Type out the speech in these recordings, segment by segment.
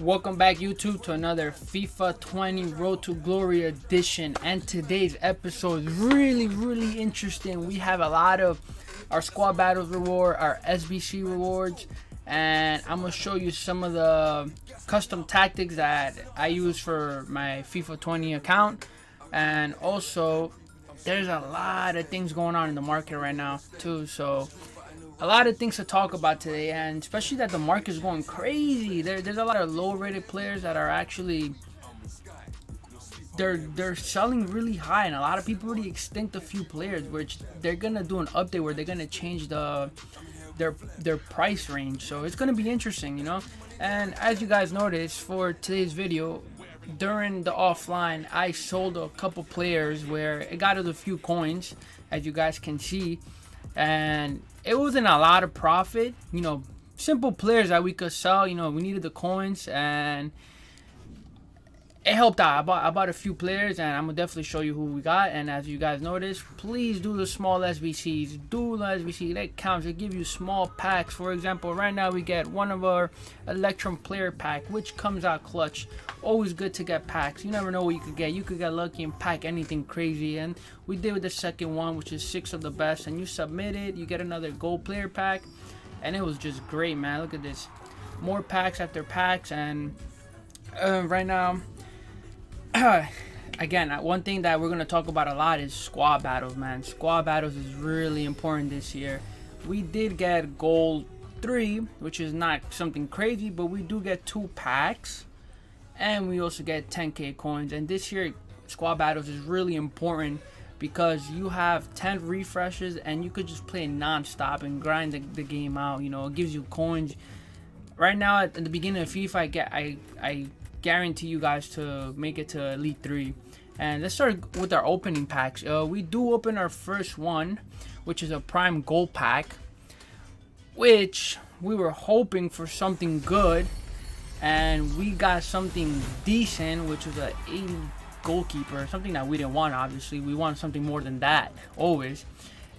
Welcome back, YouTube, to another FIFA 20 Road to Glory edition. And today's episode is really interesting. We have a lot of our squad battles reward, our SBC rewards, and I'm gonna show you some of the custom tactics that I use for my FIFA 20 account. And also, there's a lot of things going on in the market right now too, so a lot of things to talk about today, and especially that the market is going crazy. There's a lot of low-rated players that are actually they're selling really high, and a lot of people already extinct a few players, which they're gonna do an update where they're gonna change their price range. So it's gonna be interesting. And as you guys noticed for today's video, during the offline, I sold a couple players where it got us a few coins, as you guys can see. And it wasn't a lot of profit, simple players that we could sell. We needed the coins, and it helped out. I bought a few players, and I'm gonna definitely show you who we got. And as you guys notice, please do the small SBCs. Do the SBC, that counts. They give you small packs. For example, right now we get one of our Electrum player pack, which comes out clutch. Always good to get packs. You never know what you could get. You could get lucky and pack anything crazy. And we did with the second one, which is 6 of the best. And you submit it, you get another gold player pack, and it was just great, man. Look at this, more packs after packs. And right now, again, one thing that we're going to talk about a lot is squad battles, man. Squad battles is really important this year. We did get gold 3, which is not something crazy, but we do get 2 packs, and we also get 10k coins. And this year squad battles is really important because you have 10 refreshes, and you could just play non-stop and grind the game out. It gives you coins. Right now at the beginning of FIFA, I guarantee you guys to make it to Elite 3. And let's start with our opening packs. We do open our first one, which is a Prime Gold pack, which we were hoping for something good, and we got something decent, which was a 80 goalkeeper, something that we didn't want. Obviously we want something more than that always.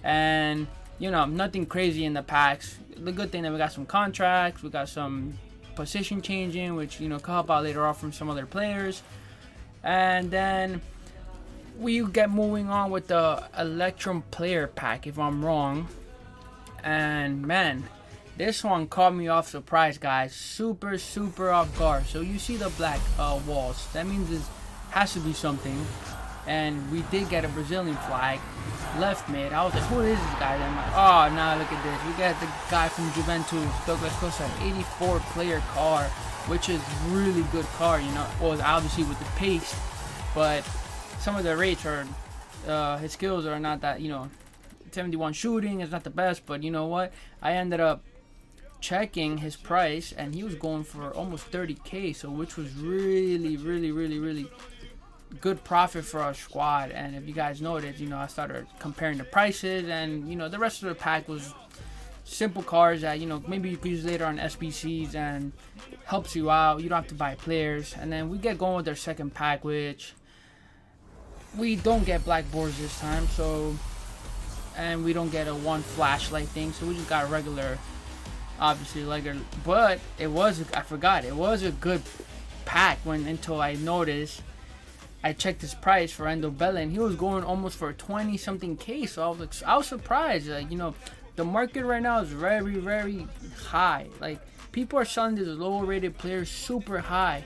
And nothing crazy in the packs. The good thing that we got some contracts, we got some position changing, which could help out later on from some other players. And then we get moving on with the Electrum player pack, if I'm wrong. And man, this one caught me off surprise, guys. Super off guard. So you see the black walls, that means it has to be something. And we did get a Brazilian flag, left mid. I was like, who is this guy? And I'm like, oh, nah, look at this. We got the guy from Juventus, Douglas Costa, 84 player car, which is really good car, Well, obviously with the pace, but some of the rates are, his skills are not that, 71 shooting is not the best, but you know what? I ended up checking his price, and he was going for almost 30k, so which was really good profit for our squad. And if you guys noticed, I started comparing the prices, and the rest of the pack was simple cars that maybe you could use later on SBCs and helps you out. You don't have to buy players. And then we get going with our second pack, which we don't get black boards this time, so, and we don't get a one flashlight thing, so we just got a regular, obviously regular. But it was a good pack until I noticed. I checked his price for Endo Bella, and he was going almost for 20 something K. So I was surprised. The market right now is very high. Like, people are selling these lower rated players super high.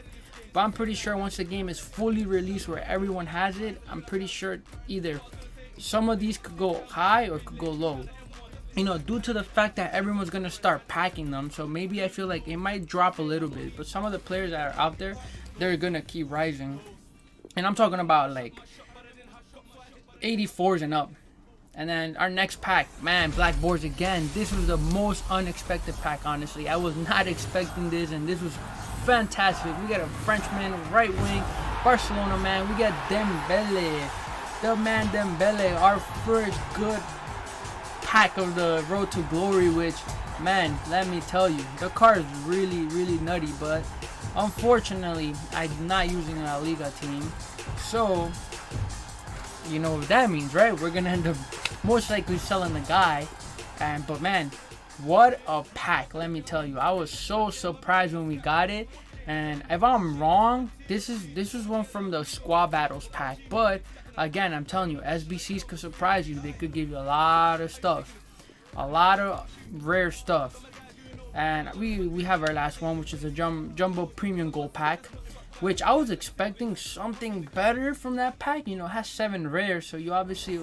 But I'm pretty sure once the game is fully released where everyone has it, I'm pretty sure either some of these could go high or could go low. Due to the fact that everyone's gonna start packing them. So maybe I feel like it might drop a little bit. But some of the players that are out there, they're gonna keep rising. And I'm talking about like 84s and up. And then our next pack, man, black boards again. This was the most unexpected pack, honestly. I was not expecting this, and this was fantastic. We got a Frenchman, right wing, Barcelona, man. We got Dembele, the man Dembele, our first good pack of the Road to Glory, which, man, let me tell you, the car is really nutty, but unfortunately, I'm not using a Liga team. So, you know what that means, right? We're gonna end up most likely selling the guy. But man, what a pack, let me tell you. I was so surprised when we got it. And if I'm wrong, this is one from the Squad Battles pack. But again, I'm telling you, SBCs could surprise you. They could give you a lot of stuff, a lot of rare stuff. And we have our last one, which is a jumbo premium gold pack, which I was expecting something better from that pack. You know, it has 7 rares, so you obviously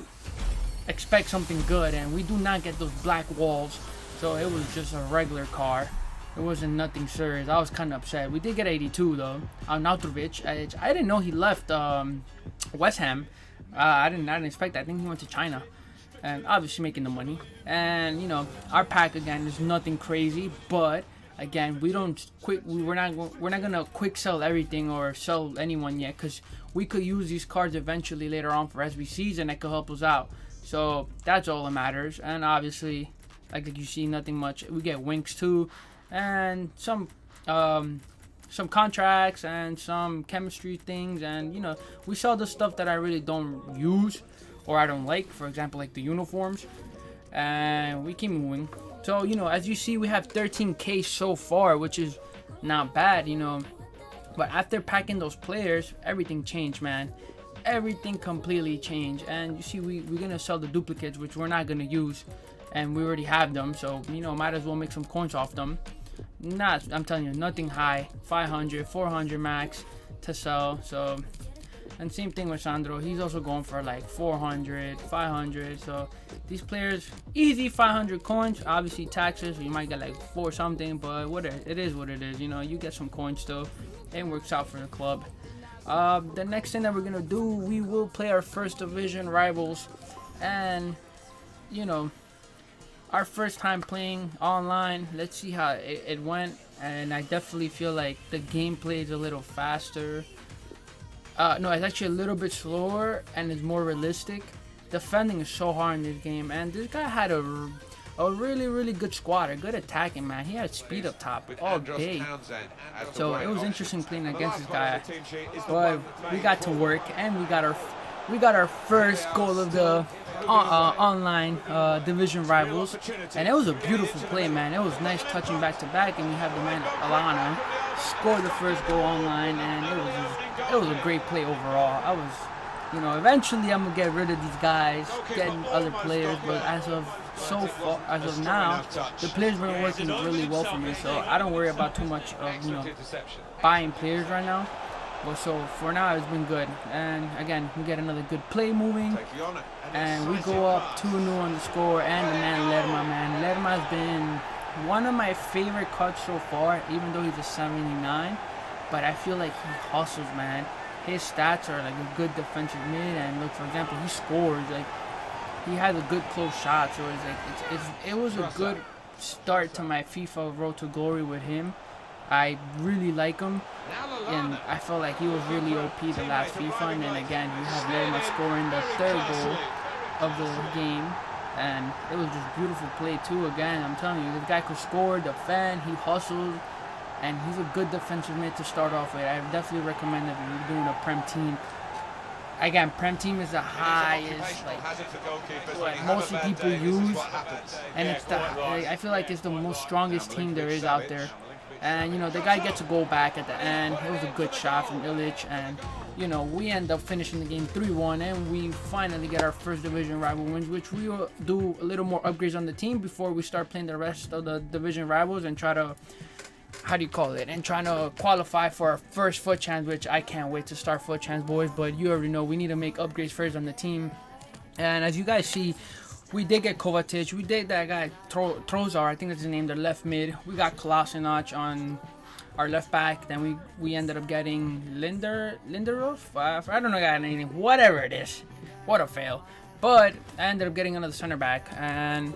expect something good. And we do not get those black walls, so it was just a regular car. It wasn't nothing serious. I was kind of upset. We did get 82 though. Nautrovic. I didn't know he left West Ham. I didn't expect that. I think he went to China, and obviously making the money. And you know, our pack again is nothing crazy, but again, we're not gonna quick sell everything or sell anyone yet, because we could use these cards eventually later on for SBCs, and that could help us out. So that's all that matters. And obviously, like you see, nothing much. We get Winks too, and some contracts and some chemistry things. And you know, we sell the stuff that I really don't use or I don't like. For example, like the uniforms. And we keep moving. So you know, as you see, we have 13k so far, which is not bad, you know. But after packing those players, everything changed, man. Everything completely changed. And you see, we're gonna sell the duplicates, which we're not gonna use, and we already have them. So you know, might as well make some coins off them. I'm telling you, nothing high. 500, 400 max to sell. So, and same thing with Sandro. He's also going for like 400, 500. So these players, easy 500 coins. Obviously taxes, so you might get like 4 something, but whatever, it is what it is. You know, you get some coins still. It works out for the club. The next thing that we're gonna do, we will play our first division rivals, and you know, our first time playing online. Let's see how it went. And I definitely feel like the gameplay is a little faster. No, it's actually a little bit slower and it's more realistic. Defending is so hard in this game, and this guy had a really good squad, a good attacking, man. He had speed up top all day, so it was interesting playing against this guy. But we got to work, and we got our first goal of the online division rivals, and it was a beautiful play, man. It was nice touching back to back, and we have the man Alana score the first goal online, and it was a great play overall. You know, eventually I'm gonna get rid of these guys, getting other players, but as of now, the players were working really well for me, so I don't worry about too much of, you know, buying players right now. But so for now, it's been good. And again, we get another good play moving, and we go up 2-0 on the score. And the man Lerma's been one of my favorite cards so far, even though he's a 79. But I feel like he hustles, man. His stats are like a good defensive mid, and look, for example, he scores. Like, he has a good close shot, so it was a good start to my FIFA Road to Glory with him. I really like him, and I felt like he was really OP the last FIFA. And then again, we have Lerma scoring the 3rd goal of the game, and it was just beautiful play too. Again, I'm telling you, this guy could score, defend, he hustles, and he's a good defensive mid to start off with. I definitely recommend that if you're doing a Prem team. Again, Prem team is the highest, like, what mostly people use, and it's I feel like it's the most strongest team there is out there. And you know, the guy gets a goal back at the end. It was a good shot from Illich, and you know, we end up finishing the game 3-1, and we finally get our first division rival wins, which we will do a little more upgrades on the team before we start playing the rest of the division rivals and try to, and trying to qualify for our first foot chance, which I can't wait to start foot chance, boys. But you already know we need to make upgrades first on the team. And as you guys see, we did get Kovacic. We did that guy Trozar, I think that's his name, the left mid. We got Kolasinac on our left back. Then we ended up getting Linderof. I don't know that name. Whatever it is. What a fail. But I ended up getting another center back, and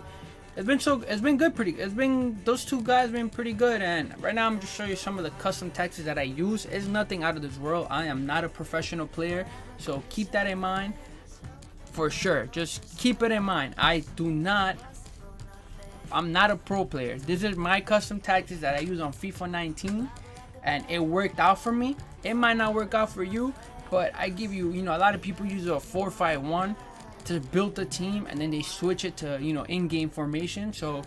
it's been good. Those two guys been pretty good. And right now I'm just showing you some of the custom texts that I use. It's nothing out of this world. I am not a professional player, so keep that in mind. For sure, just keep it in mind. I'm not a pro player. This is my custom tactics that I use on FIFA 19, and it worked out for me. It might not work out for you, but I give you, you know, a lot of people use a 4-5-1 to build the team, and then they switch it to, you know, in-game formation. So,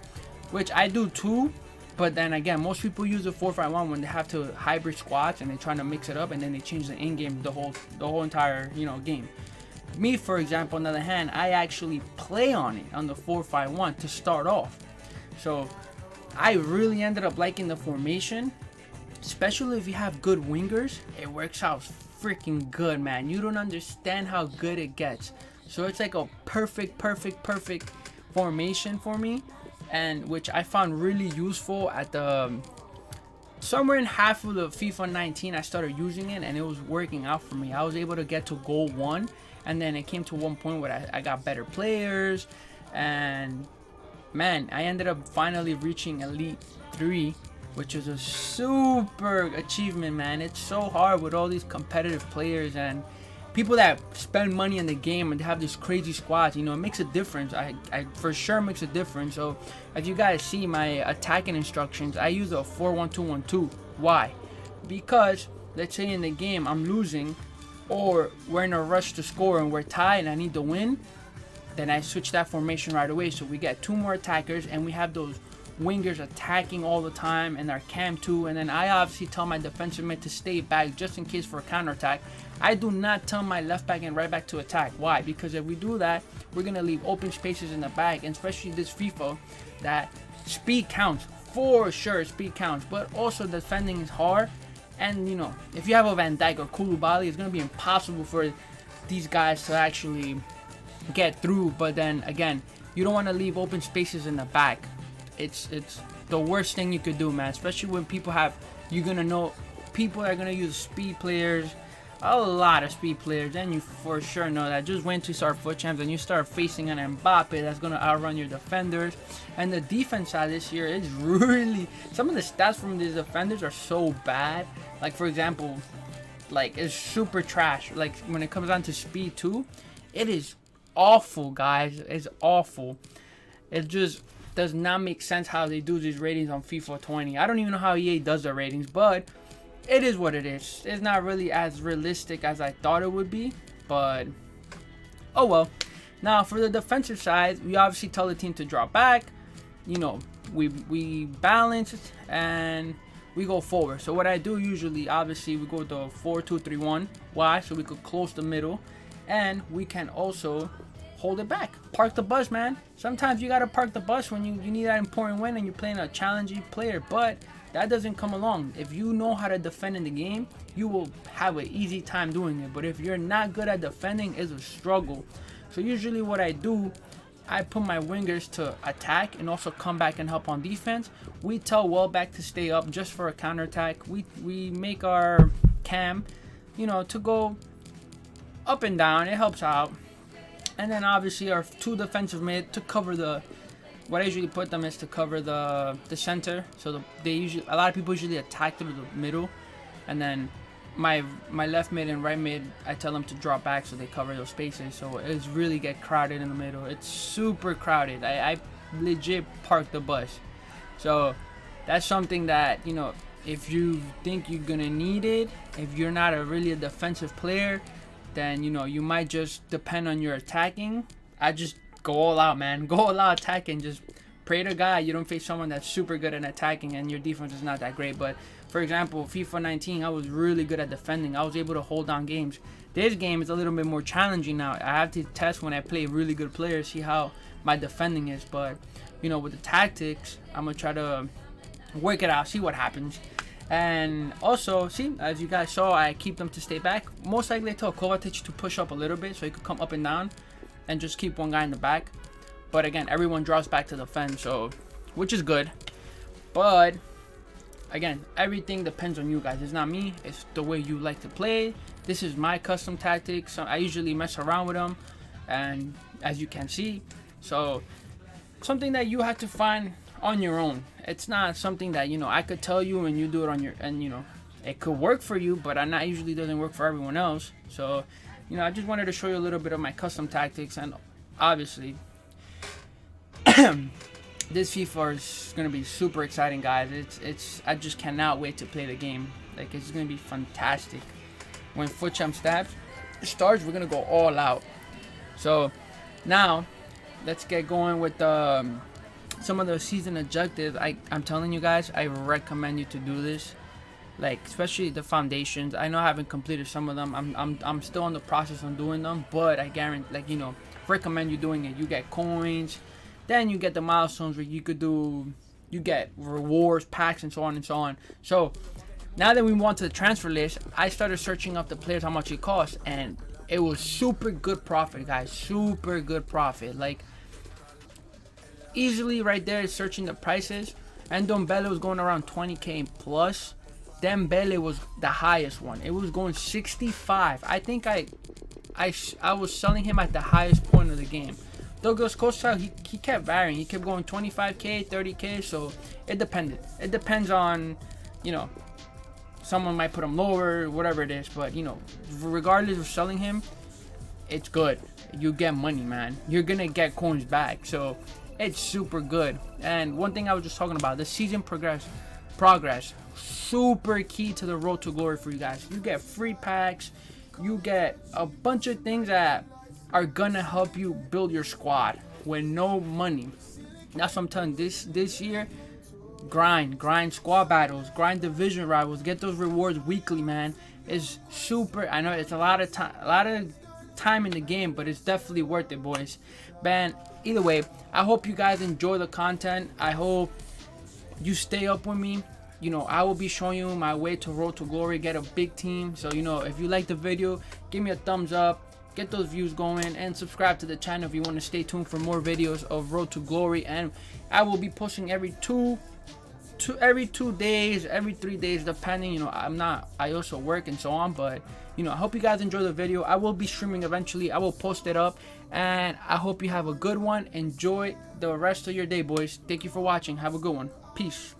which I do too, But then again, most people use the 4-5-1 when they have to hybrid squads and they're trying to mix it up, and then they change the in-game the whole entire game. Me, for example, on the other hand, I actually play on it on the 4-5-1 to start off. So I really ended up liking the formation, especially if you have good wingers. It works out freaking good, man. You don't understand how good it gets. So it's like a perfect formation for me, and which I found really useful at the somewhere in half of the FIFA 19. I started using it and it was working out for me. I was able to get to goal 1, and then it came to one point where I got better players, and man, I ended up finally reaching Elite 3, which is a super achievement, man. It's so hard with all these competitive players and people that spend money in the game and have this crazy squads. It makes a difference. I for sure makes a difference. So as you guys see my attacking instructions, I use a 4-1-2-1-2. Why? Because let's say in the game I'm losing, or we're in a rush to score and we're tied and I need to win, then I switch that formation right away. So we get 2 more attackers and we have those wingers attacking all the time and our cam too. And then I obviously tell my defensive mid to stay back just in case for a counter attack. I do not tell my left back and right back to attack. Why? Because if we do that, we're gonna leave open spaces in the back, and especially this FIFA, that speed counts for sure. Speed counts, but also defending is hard. And if you have a Van Dijk or Koulibaly, it's gonna be impossible for these guys to actually get through. But then again, you don't want to leave open spaces in the back. It's the worst thing you could do, man. Especially when people are gonna use speed players, a lot of speed players. Then you for sure know that. Just wait to start foot champs and you start facing an Mbappe that's gonna outrun your defenders. And the defense side this year is really, some of the stats from these defenders are so bad. Like for example, like it's super trash. Like when it comes down to speed too, it is awful, guys. It's awful. It just does not make sense how they do these ratings on FIFA 20. I don't even know how EA does their ratings, but it is what it is. It's not really as realistic as I thought it would be, but oh well. Now for the defensive side, we obviously tell the team to drop back. We balance and we go forward. So what I do usually, obviously, we go to 4-2-3-1. Why? So we could close the middle, and we can also hold it back. Park the bus, man. Sometimes you gotta park the bus when you need that important win and you're playing a challenging player, but that doesn't come along. If you know how to defend in the game, you will have an easy time doing it. But if you're not good at defending, it's a struggle. So usually what I do, I put my wingers to attack and also come back and help on defense. We tell Welbeck to stay up just for a counterattack. We make our cam, to go up and down. It helps out. And then obviously our 2 defensive mid to cover what I usually put them is to cover the center. So a lot of people usually attack through the middle, and then my left mid and right mid, I tell them to drop back so they cover those spaces. So it's really get crowded in the middle. It's super crowded. I legit park the bus. So that's something that if you think you're gonna need it, if you're not really a defensive player, then you might just depend on your attacking. I just go all out, man. Go all out attacking. Just pray to God you don't face someone that's super good at attacking and your defense is not that great. But for example, FIFA 19, I was really good at defending. I was able to hold down games. This game is a little bit more challenging now. I have to test when I play really good players, see how my defending is. But with the tactics, I'm gonna try to work it out, see what happens. And also, see, as you guys saw, I keep them to stay back. Most likely I tell Kovacic to push up a little bit so he could come up and down and just keep one guy in the back. But again, everyone draws back to defend, so which is good. But again, everything depends on you guys. It's not me. It's the way you like to play. This is my custom tactics. So I usually mess around with them, and as you can see, so something that you have to find on your own. It's not something that I could tell you and you do it on your, and it could work for you, but not usually doesn't work for everyone else. So I just wanted to show you a little bit of my custom tactics, and obviously this FIFA is gonna be super exciting, guys. I just cannot wait to play the game. Like, it's gonna be fantastic. When Foot Champ starts, we're gonna go all out. So now let's get going with the some of the season objectives, I'm telling you guys, I recommend you to do this. Like, especially the foundations. I know I haven't completed some of them. I'm still in the process of doing them, but I guarantee, like, you know, recommend you doing it. You get coins, then you get the milestones where you get rewards, packs, and so on and so on. So now that we move on to the transfer list, I started searching up the players, how much it costs, and it was super good profit, guys. Super good profit. Like, easily right there, searching the prices. And Ndombele was going around 20k plus. Dembele was the highest one. It was going 65. I think I was selling him at the highest point of the game. Douglas Costa, he kept varying. He kept going 25k, 30k. So it depended. It depends on, you know, someone might put him lower, whatever it is. But, you know, regardless of selling him, it's good. You get money, man. You're gonna get coins back. So it's super good. And one thing I was just talking about, the season progress, super key to the road to glory for you guys. You get free packs, you get a bunch of things that are gonna help you build your squad with no money. That's what I'm telling you. This year, grind squad battles, grind division rivals, get those rewards weekly, man. It's super. I know it's a lot of time in the game, but it's definitely worth it, boys. Man, either way, I hope you guys enjoy the content. I hope you stay up with me. You know, I will be showing you my way to road to glory, get a big team. So, you know, if you like the video, give me a thumbs up, get those views going, and subscribe to the channel if you want to stay tuned for more videos of road to glory. And I will be posting every two days, every 3 days, depending. You know, I also work and so on, but, you know, I hope you guys enjoy the video. I will be streaming eventually. I will post it up, and I hope you have a good one. Enjoy the rest of your day, boys. Thank you for watching. Have a good one. Peace.